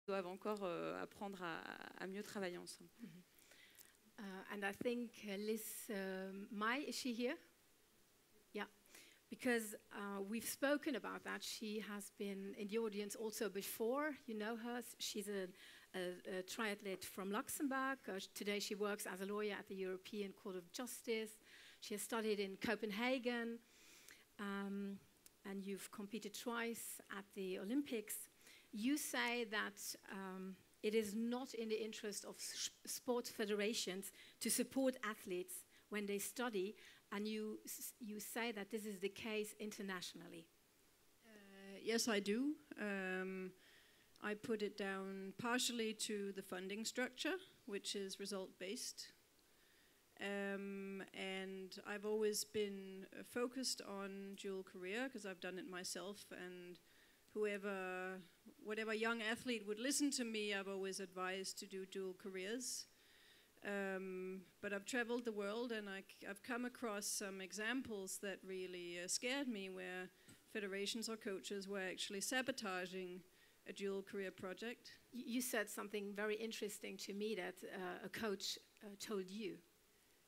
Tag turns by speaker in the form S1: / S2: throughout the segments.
S1: doivent encore apprendre à mieux travailler ensemble.
S2: And I think Liz Mai, is she here? Yeah, because we've spoken about that. She has been in the audience also before. You know her. She's a triathlete from Luxembourg. Today she works as a lawyer at the European Court of Justice. She has studied in Copenhagen, and you've competed twice at the Olympics. You say that it is not in the interest of sport federations to support athletes when they study, and you say that this is the case internationally.
S3: Yes, I do. I put it down partially to the funding structure, which is result-based. And I've always been focused on dual career because I've done it myself, and whatever young athlete would listen to me, I've always advised to do dual careers. But I've traveled the world, and I've come across some examples that really scared me, where federations or coaches were actually sabotaging a dual career project.
S2: You said something very interesting to me that a coach told you.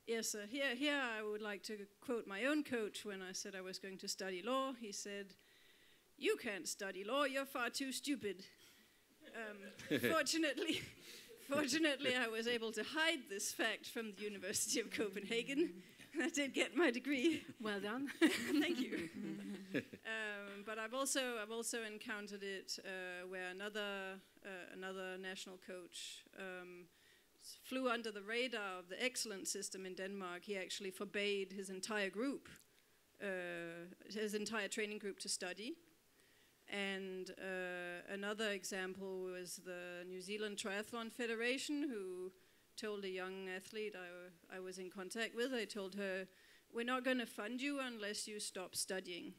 S3: Yes, here I would like to quote my own coach when I said I was going to study law. He said, "You can't study law, you're far too stupid." Fortunately, I was able to hide this fact from the University of Copenhagen. I did get my degree.
S2: Well done.
S3: Thank you. But I've also encountered it where another national coach flew under the radar of the excellence system in Denmark. He actually forbade his entire group, his entire training group, to study. And another example was the New Zealand Triathlon Federation, who told a young athlete I was in contact with, they told her, "We're not going to fund you unless you stop studying."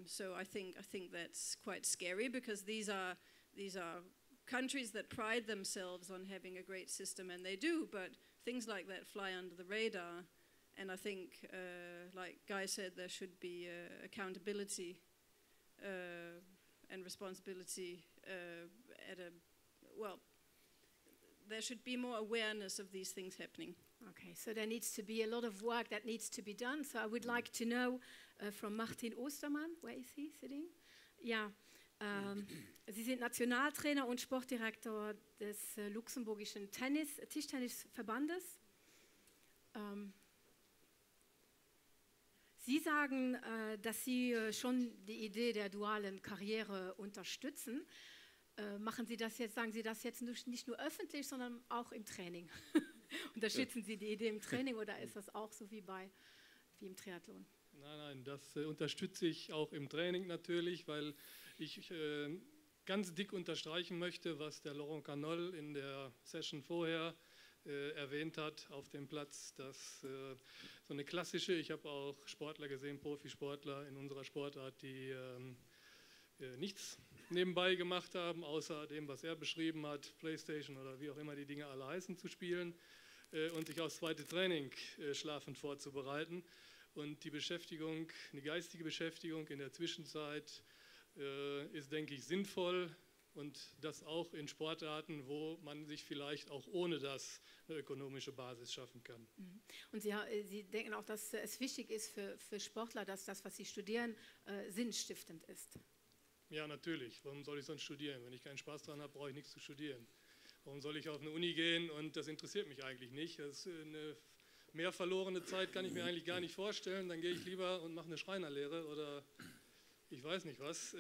S3: So I think that's quite scary, because these are countries that pride themselves on having a great system, and they do, but things like that fly under the radar. And I think, like Guy said, there should be accountability and responsibility there should be more awareness of these things happening.
S2: Okay, so there needs to be a lot of work that needs to be done. So I would like to know from Martin Ostermann, where is he sitting? Ja, Sie sind Nationaltrainer und Sportdirektor des luxemburgischen Tischtennisverbandes. Sie sagen, dass Sie schon die Idee der dualen Karriere unterstützen. Machen Sie das jetzt, sagen Sie das jetzt nicht nur öffentlich, sondern auch im Training? Unterstützen Sie die Idee im Training, oder ist das auch so wie im Triathlon?
S4: Nein, das unterstütze ich auch im Training natürlich, weil ich ganz dick unterstreichen möchte, was der Laurent Canol in der Session vorher erwähnt hat auf dem Platz, dass so eine klassische, ich habe auch Sportler gesehen, Profisportler in unserer Sportart, die nichts nebenbei gemacht haben, außer dem, was er beschrieben hat, Playstation oder wie auch immer die Dinge alle heißen, zu spielen und sich aufs zweite Training schlafend vorzubereiten. Und die Beschäftigung, eine geistige Beschäftigung in der Zwischenzeit ist, denke ich, sinnvoll, und das auch in Sportarten, wo man sich vielleicht auch ohne das eine ökonomische Basis schaffen kann.
S2: Und Sie denken auch, dass es wichtig ist für Sportler, dass das, was sie studieren, sinnstiftend ist?
S4: Ja, natürlich. Warum soll ich sonst studieren? Wenn ich keinen Spaß daran habe, brauche ich nichts zu studieren. Warum soll ich auf eine Uni gehen und das interessiert mich eigentlich nicht? Das ist eine mehr verlorene Zeit, kann ich mir eigentlich gar nicht vorstellen. Dann gehe ich lieber und mache eine Schreinerlehre oder ich weiß nicht was.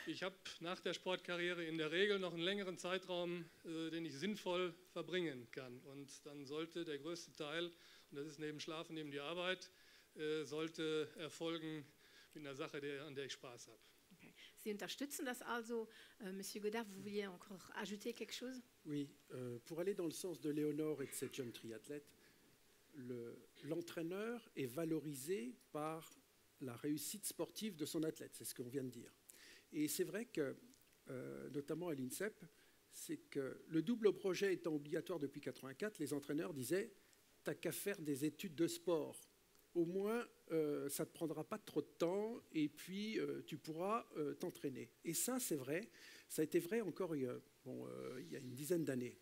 S4: Ich habe nach der Sportkarriere in der Regel noch einen längeren Zeitraum, den ich sinnvoll verbringen kann. Und dann sollte der größte Teil, und das ist neben Schlafen, neben die Arbeit, sollte erfolgen mit einer Sache, an der ich Spaß habe.
S2: Okay. Sie unterstützen das also. Monsieur Godard, vous vouliez encore ajouter quelque chose?
S5: Oui, pour aller dans le sens de Léonore et de cette jeune triathlète, l'entraîneur est valorisé par la réussite sportive de son athlète, c'est ce qu'on vient de dire. Et c'est vrai que, notamment à l'INSEP, c'est que le double projet étant obligatoire depuis 1984, les entraîneurs disaient « t'as qu'à faire des études de sport ». au moins ça ne te prendra pas trop de temps et puis tu pourras t'entraîner. Et ça, c'est vrai. Ça a été vrai encore il y a une dizaine d'années.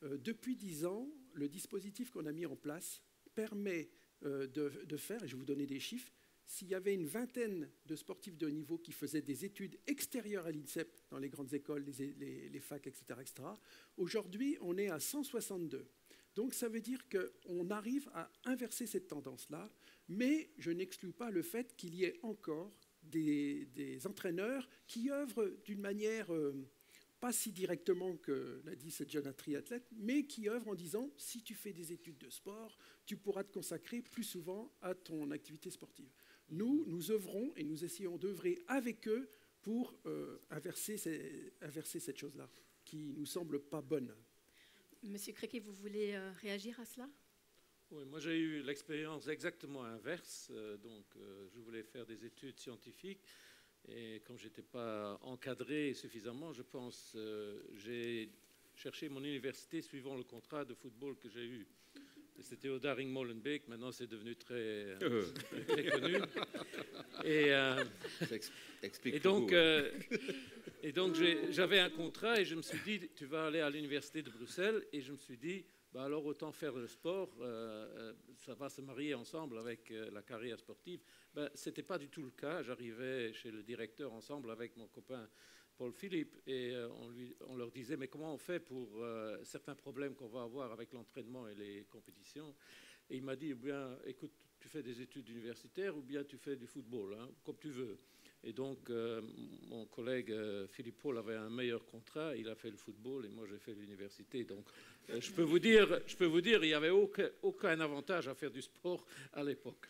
S5: Depuis 10 ans, le dispositif qu'on a mis en place permet de faire, et je vais vous donner des chiffres, s'il y avait une vingtaine de sportifs de haut niveau qui faisaient des études extérieures à l'INSEP, dans les grandes écoles, les facs, etc., aujourd'hui, on est à 162. Donc ça veut dire qu'on arrive à inverser cette tendance-là, mais je n'exclus pas le fait qu'il y ait encore des entraîneurs qui œuvrent d'une manière pas si directement que l'a dit cette jeune triathlète, mais qui œuvrent en disant si tu fais des études de sport, tu pourras te consacrer plus souvent à ton activité sportive. Nous œuvrons et nous essayons d'œuvrer avec eux pour inverser cette chose-là, qui nous semble pas bonne.
S2: Monsieur Criquet, vous voulez réagir à cela?
S6: Oui, moi j'ai eu l'expérience exactement inverse. Je voulais faire des études scientifiques et comme je n'étais pas encadré suffisamment, je pense, j'ai cherché mon université suivant le contrat de football que j'ai eu. C'était au Daring-Molenbeek, maintenant c'est devenu très connu. Et donc j'avais un contrat et je me suis dit, tu vas aller à l'université de Bruxelles, et je me suis dit, bah alors autant faire le sport, ça va se marier ensemble avec la carrière sportive. Ce n'était pas du tout le cas. J'arrivais chez le directeur ensemble avec mon copain Paul Philippe et on leur disait mais comment on fait pour certains problèmes qu'on va avoir avec l'entraînement et les compétitions. Et il m'a dit, eh bien, écoute, tu fais des études universitaires ou bien tu fais du football, hein, comme tu veux. Et donc, mon collègue Philippe Paul avait un meilleur contrat, il a fait le football et moi j'ai fait l'université. Donc, je peux vous dire, il n'y avait aucun avantage à faire du sport à l'époque.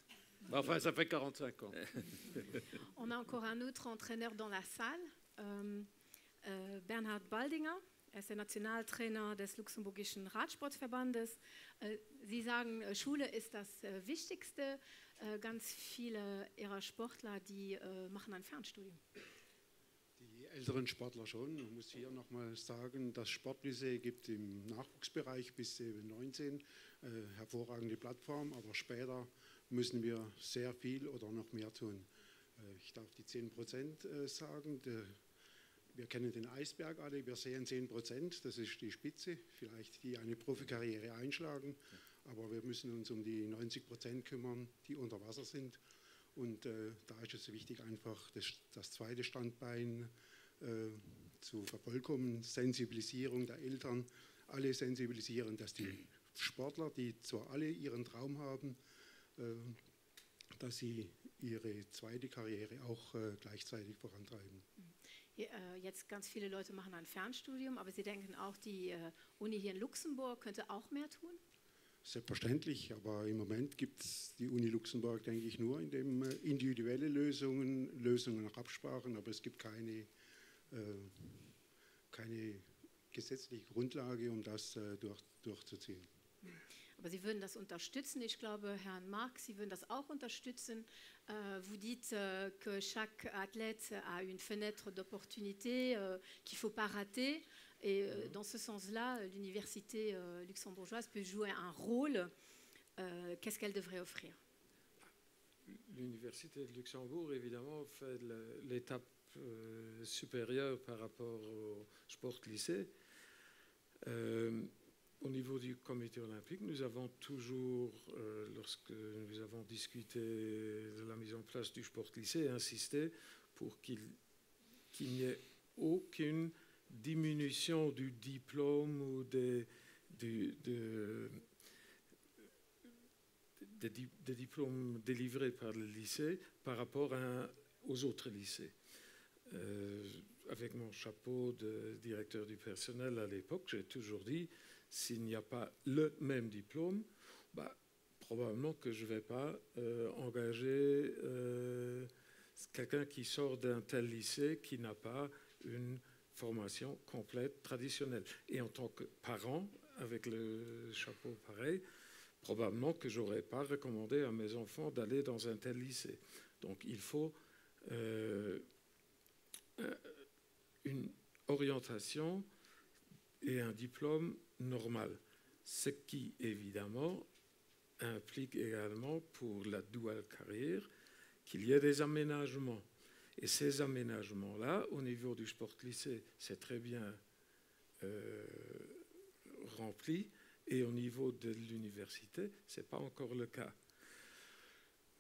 S6: Enfin, ça fait 45 ans.
S2: On a encore un autre entraîneur dans la salle, Bernhard Baldinger. Er ist der Nationaltrainer des Luxemburgischen Radsportverbandes. Sie sagen, Schule ist das Wichtigste. Ganz viele ihrer Sportler, die machen ein Fernstudium.
S7: Die älteren Sportler schon. Man muss hier nochmal sagen, das Sportlycée gibt im Nachwuchsbereich bis 19 hervorragende Plattform, aber später müssen wir sehr viel oder noch mehr tun. Ich darf die 10% sagen. Wir kennen den Eisberg alle, wir sehen 10%, das ist die Spitze, vielleicht die eine Profikarriere einschlagen, aber wir müssen uns um die 90% kümmern, die unter Wasser sind. Und da ist es wichtig, einfach das zweite Standbein zu vervollkommnen, Sensibilisierung der Eltern, alle sensibilisieren, dass die Sportler, die zwar alle ihren Traum haben, dass sie ihre zweite Karriere auch gleichzeitig vorantreiben.
S2: Jetzt ganz viele Leute machen ein Fernstudium, aber Sie denken auch, die Uni hier in Luxemburg könnte auch mehr tun?
S7: Selbstverständlich, aber im Moment gibt es die Uni Luxemburg, denke ich, nur in dem individuelle Lösungen nach Absprachen, aber es gibt keine gesetzliche Grundlage, um das durchzuziehen.
S2: Aber Sie würden das unterstützen. Ich glaube, Herrn Marc, Sie würden das auch unterstützen. Vous dites que chaque athlète a une fenêtre d'opportunité qu'il ne faut pas rater. Et dans ce sens-là, l'université luxembourgeoise peut jouer un rôle. Qu'est-ce qu'elle devrait offrir?
S8: L'université de Luxembourg, évidemment, fait l'étape supérieure par rapport au sport lycée. Au niveau du comité olympique, nous avons toujours, lorsque nous avons discuté de la mise en place du sport lycée, insisté pour qu'il n'y ait aucune diminution du diplôme ou des diplômes délivrés par le lycée par rapport aux autres lycées. Avec mon chapeau de directeur du personnel à l'époque, j'ai toujours dit, s'il n'y a pas le même diplôme, probablement que je ne vais pas engager quelqu'un qui sort d'un tel lycée qui n'a pas une formation complète traditionnelle. Et en tant que parent, avec le chapeau pareil, probablement que je n'aurais pas recommandé à mes enfants d'aller dans un tel lycée. Donc il faut une orientation et un diplôme normal. Ce qui, évidemment, implique également pour la dual carrière qu'il y ait des aménagements. Et ces aménagements-là, au niveau du sport lycée, c'est très bien rempli. Et au niveau de l'université, ce n'est pas encore le cas.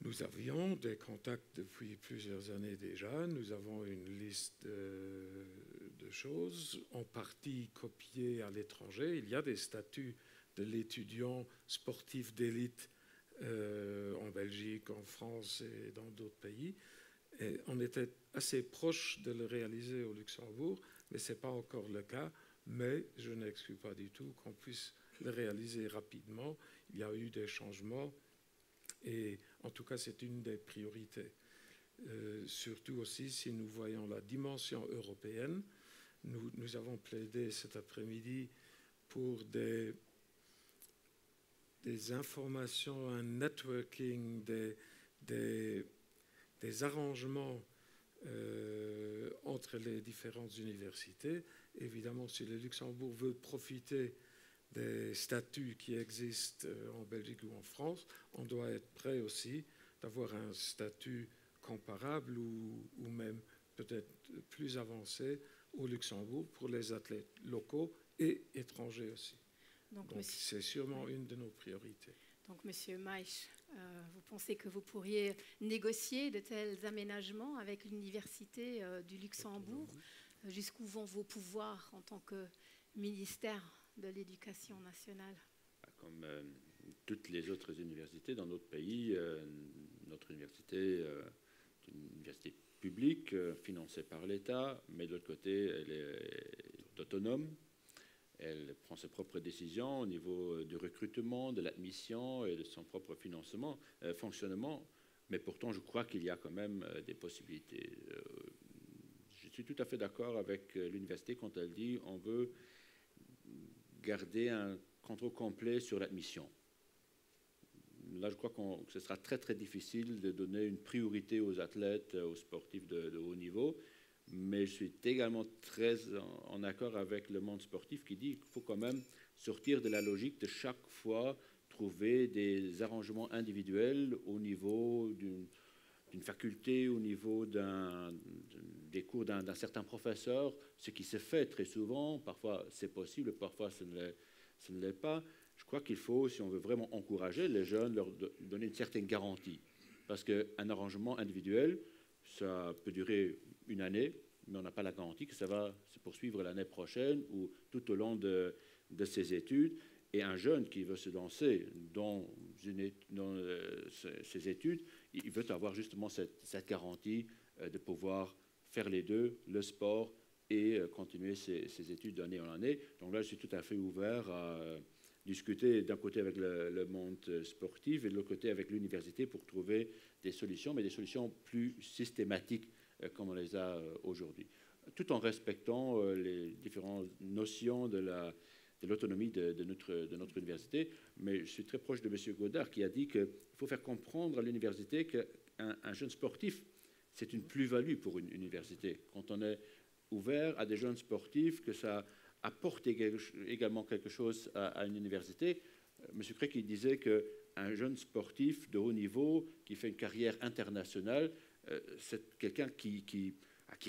S8: Nous avions des contacts depuis plusieurs années déjà. Nous avons une liste de choses, en partie copiées à l'étranger. Il y a des statuts de l'étudiant sportif d'élite en Belgique, en France et dans d'autres pays. Et on était assez proche de le réaliser au Luxembourg, mais ce n'est pas encore le cas. Mais je n'exclus pas du tout qu'on puisse le réaliser rapidement. Il y a eu des changements et en tout cas c'est une des priorités. Surtout aussi si nous voyons la dimension européenne. Nous avons plaidé cet après-midi pour des informations, un networking, des arrangements entre les différentes universités. Évidemment, si le Luxembourg veut profiter des statuts qui existent en Belgique ou en France, on doit être prêt aussi d'avoir un statut comparable ou même peut-être plus avancé au Luxembourg pour les athlètes locaux et étrangers aussi. Donc c'est sûrement une de nos priorités.
S2: Donc, Monsieur Maisch, vous pensez que vous pourriez négocier de tels aménagements avec l'Université du Luxembourg? Jusqu'où vont vos pouvoirs en tant que ministère de l'Éducation nationale?
S9: Comme toutes les autres universités dans notre pays, notre université est une université publique financée par l'État, mais de l'autre côté, elle est autonome. Elle prend ses propres décisions au niveau du recrutement, de l'admission et de son propre fonctionnement. Mais pourtant, je crois qu'il y a quand même des possibilités. Je suis tout à fait d'accord avec l'université quand elle dit qu'on veut garder un contrôle complet sur l'admission. Là, je crois que ce sera très, très difficile de donner une priorité aux athlètes, aux sportifs de haut niveau. Mais je suis également très en accord avec le monde sportif qui dit qu'il faut quand même sortir de la logique de chaque fois trouver des arrangements individuels au niveau d'une faculté, au niveau des cours d'un certain professeur, ce qui se fait très souvent. Parfois, c'est possible, parfois, ce ne l'est pas. Je crois qu'il faut, si on veut vraiment encourager les jeunes, leur donner une certaine garantie. Parce qu'un arrangement individuel, ça peut durer une année, mais on n'a pas la garantie que ça va se poursuivre l'année prochaine ou tout au long de ses études. Et un jeune qui veut se lancer dans ses études, il veut avoir justement cette garantie de pouvoir faire les deux, le sport et continuer ses études d'année en année. Donc là, je suis tout à fait ouvert à discuter d'un côté avec le monde sportif et de l'autre côté avec l'université pour trouver des solutions, mais des solutions plus systématiques comme on les a aujourd'hui, tout en respectant les différentes notions de l'autonomie de notre université. Mais je suis très proche de M. Godard qui a dit qu'il faut faire comprendre à l'université qu'un jeune sportif, c'est une plus-value pour une université. Quand on est ouvert à des jeunes sportifs, que ça apporte également quelque chose à une université. M. Craig disait qu'un jeune sportif de haut niveau qui fait une carrière internationale, c'est quelqu'un qui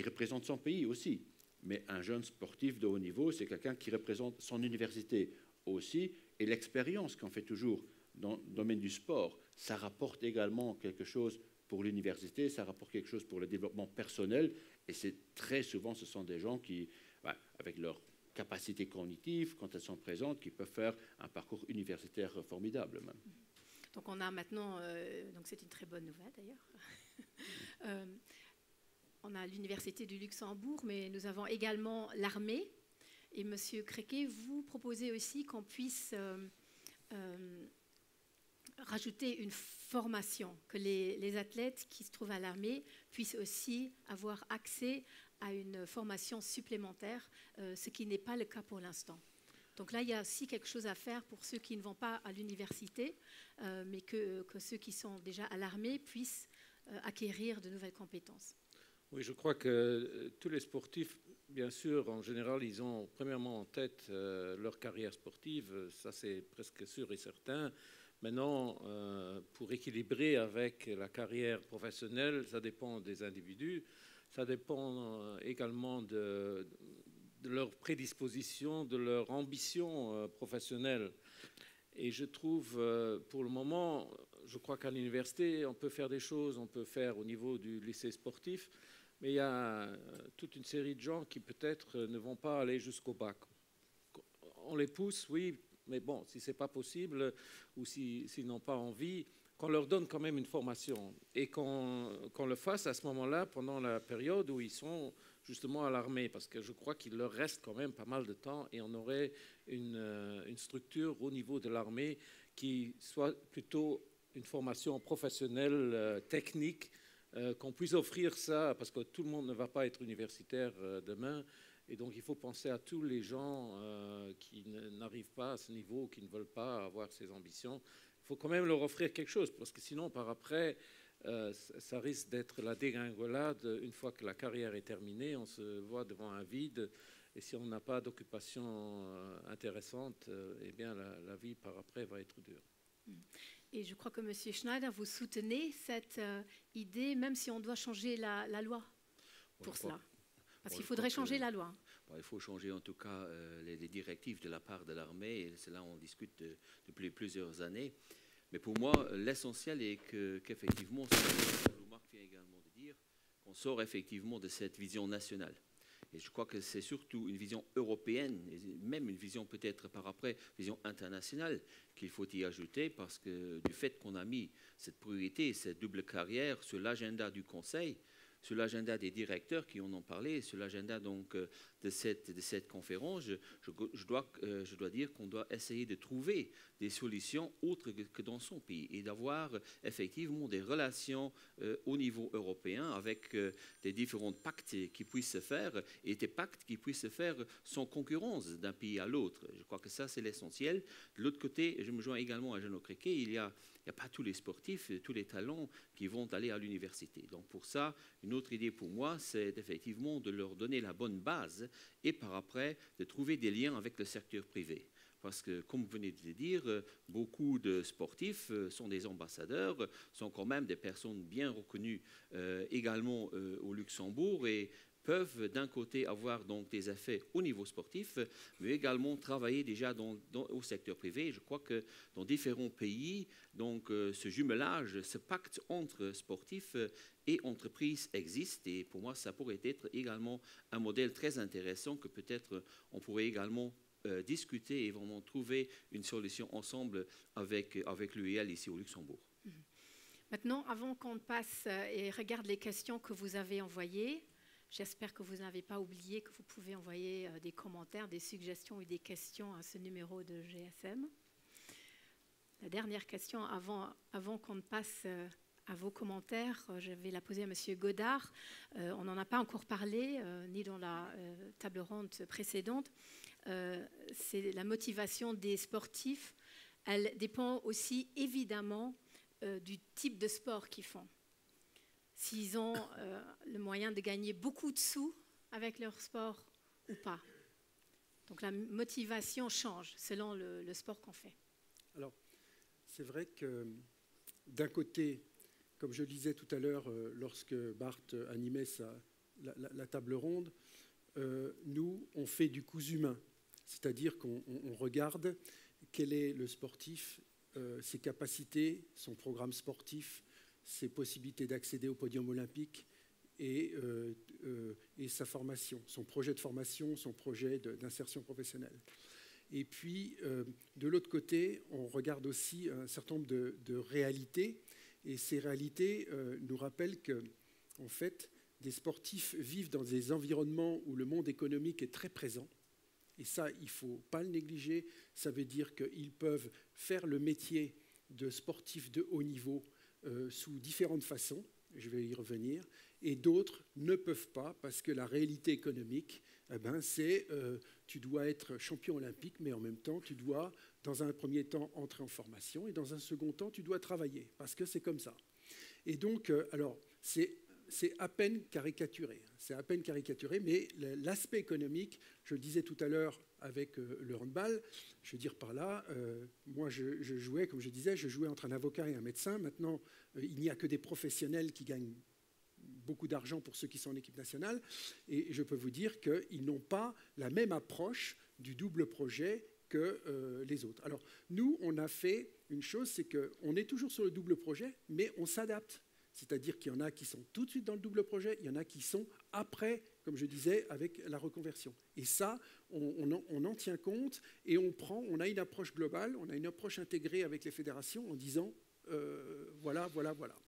S9: représente son pays aussi. Mais un jeune sportif de haut niveau, c'est quelqu'un qui représente son université aussi. Et l'expérience qu'on fait toujours dans le domaine du sport, ça rapporte également quelque chose pour l'université, ça rapporte quelque chose pour le développement personnel. Et c'est très souvent, ce sont des gens qui, avec leur capacités cognitives, quand elles sont présentes, qui peuvent faire un parcours universitaire formidable même.
S2: Donc on a maintenant, donc c'est une très bonne nouvelle d'ailleurs, on a l'Université du Luxembourg, mais nous avons également l'armée. Et Monsieur Créquet, vous proposez aussi qu'on puisse rajouter une formation, que les athlètes qui se trouvent à l'armée puissent aussi avoir accès à une formation supplémentaire, ce qui n'est pas le cas pour l'instant. Donc là, il y a aussi quelque chose à faire pour ceux qui ne vont pas à l'université, mais que ceux qui sont déjà à l'armée puissent acquérir de nouvelles compétences.
S6: Oui, je crois que tous les sportifs, bien sûr, en général, ils ont premièrement en tête leur carrière sportive, ça c'est presque sûr et certain, Maintenant, pour équilibrer avec la carrière professionnelle, ça dépend des individus, ça dépend également de leur prédisposition, de leur ambition professionnelle. Et je trouve, pour le moment, je crois qu'à l'université, on peut faire des choses, on peut faire au niveau du lycée sportif, mais il y a toute une série de gens qui peut-être ne vont pas aller jusqu'au bac. On les pousse, oui, mais bon, si ce n'est pas possible ou s'ils n'ont pas envie, qu'on leur donne quand même une formation et qu'on le fasse à ce moment-là, pendant la période où ils sont justement à l'armée, parce que je crois qu'il leur reste quand même pas mal de temps et on aurait une structure au niveau de l'armée qui soit plutôt une formation professionnelle, technique, qu'on puisse offrir ça, parce que tout le monde ne va pas être universitaire demain. Et donc, il faut penser à tous les gens qui n'arrivent pas à ce niveau, qui ne veulent pas avoir ces ambitions. Il faut quand même leur offrir quelque chose, parce que sinon, par après, ça risque d'être la dégringolade. Une fois que la carrière est terminée, on se voit devant un vide. Et si on n'a pas d'occupation intéressante, eh bien, la vie par après va être dure.
S2: Et je crois que M. Schneider, vous soutenez cette idée, même si on doit changer la loi pour cela. Parce qu'il faudrait changer la loi.
S10: Bon, il faut changer en tout cas les directives de la part de l'armée, et c'est là on discute depuis plusieurs années. Mais pour moi, l'essentiel est qu'effectivement, ce que Marc vient également de dire, qu'on sort effectivement de cette vision nationale. Et je crois que c'est surtout une vision européenne, et même une vision peut-être par après, vision internationale, qu'il faut y ajouter, parce que du fait qu'on a mis cette priorité, cette double carrière sur l'agenda du Conseil, sur l'agenda des directeurs qui en ont parlé, sur l'agenda donc de cette conférence, je dois dire qu'on doit essayer de trouver des solutions autres que dans son pays et d'avoir effectivement des relations au niveau européen avec des différents pactes qui puissent se faire et des pactes qui puissent se faire sans concurrence d'un pays à l'autre. Je crois que ça, c'est l'essentiel. De l'autre côté, je me joins également à Jeannot Créquet, il n'y a pas tous les sportifs, tous les talents qui vont aller à l'université. Donc pour ça, une autre idée pour moi, c'est effectivement de leur donner la bonne base et par après de trouver des liens avec le secteur privé. Parce que, comme vous venez de le dire, beaucoup de sportifs sont des ambassadeurs, sont quand même des personnes bien reconnues également au Luxembourg et peuvent d'un côté avoir donc des effets au niveau sportif, mais également travailler déjà au secteur privé. Je crois que dans différents pays, donc, ce jumelage, ce pacte entre sportifs et entreprises existe. Et pour moi, ça pourrait être également un modèle très intéressant que peut-être on pourrait également discuter et vraiment trouver une solution ensemble avec l'UEL ici au Luxembourg.
S2: Maintenant, avant qu'on passe et regarde les questions que vous avez envoyées, j'espère que vous n'avez pas oublié que vous pouvez envoyer des commentaires, des suggestions ou des questions à ce numéro de GSM. La dernière question, avant qu'on ne passe à vos commentaires, je vais la poser à M. Godard. On n'en a pas encore parlé, ni dans la table ronde précédente. C'est la motivation des sportifs. Elle dépend aussi évidemment du type de sport qu'ils font. S'ils ont le moyen de gagner beaucoup de sous avec leur sport ou pas. Donc la motivation change selon le sport qu'on fait.
S5: Alors, c'est vrai que d'un côté, comme je le disais tout à l'heure lorsque Bart animait la table ronde, nous, on fait du cousu humain. C'est-à-dire qu'on regarde quel est le sportif, ses capacités, son programme sportif, ses possibilités d'accéder au podium olympique et sa formation, son projet de formation, son projet d'insertion professionnelle. Et puis, de l'autre côté, on regarde aussi un certain nombre de réalités. Et ces réalités nous rappellent que, en fait, des sportifs vivent dans des environnements où le monde économique est très présent. Et ça, il ne faut pas le négliger. Ça veut dire qu'ils peuvent faire le métier de sportif de haut niveau sous différentes façons, je vais y revenir, et d'autres ne peuvent pas parce que la réalité économique, c'est tu dois être champion olympique, mais en même temps, tu dois, dans un premier temps, entrer en formation et dans un second temps, tu dois travailler parce que c'est comme ça. Et donc, alors, c'est c'est à peine caricaturé. C'est à peine caricaturé, mais l'aspect économique, je le disais tout à l'heure avec le handball, je veux dire par là, moi je jouais, comme je disais, je jouais entre un avocat et un médecin. Maintenant, il n'y a que des professionnels qui gagnent beaucoup d'argent pour ceux qui sont en équipe nationale. Et je peux vous dire qu'ils n'ont pas la même approche du double projet que les autres. Alors, nous, on a fait une chose, c'est qu'on est toujours sur le double projet, mais on s'adapte. C'est-à-dire qu'il y en a qui sont tout de suite dans le double projet, il y en a qui sont après, comme je disais, avec la reconversion. Et ça, on en tient compte et on a une approche globale, on a une approche intégrée avec les fédérations en disant voilà, voilà, voilà.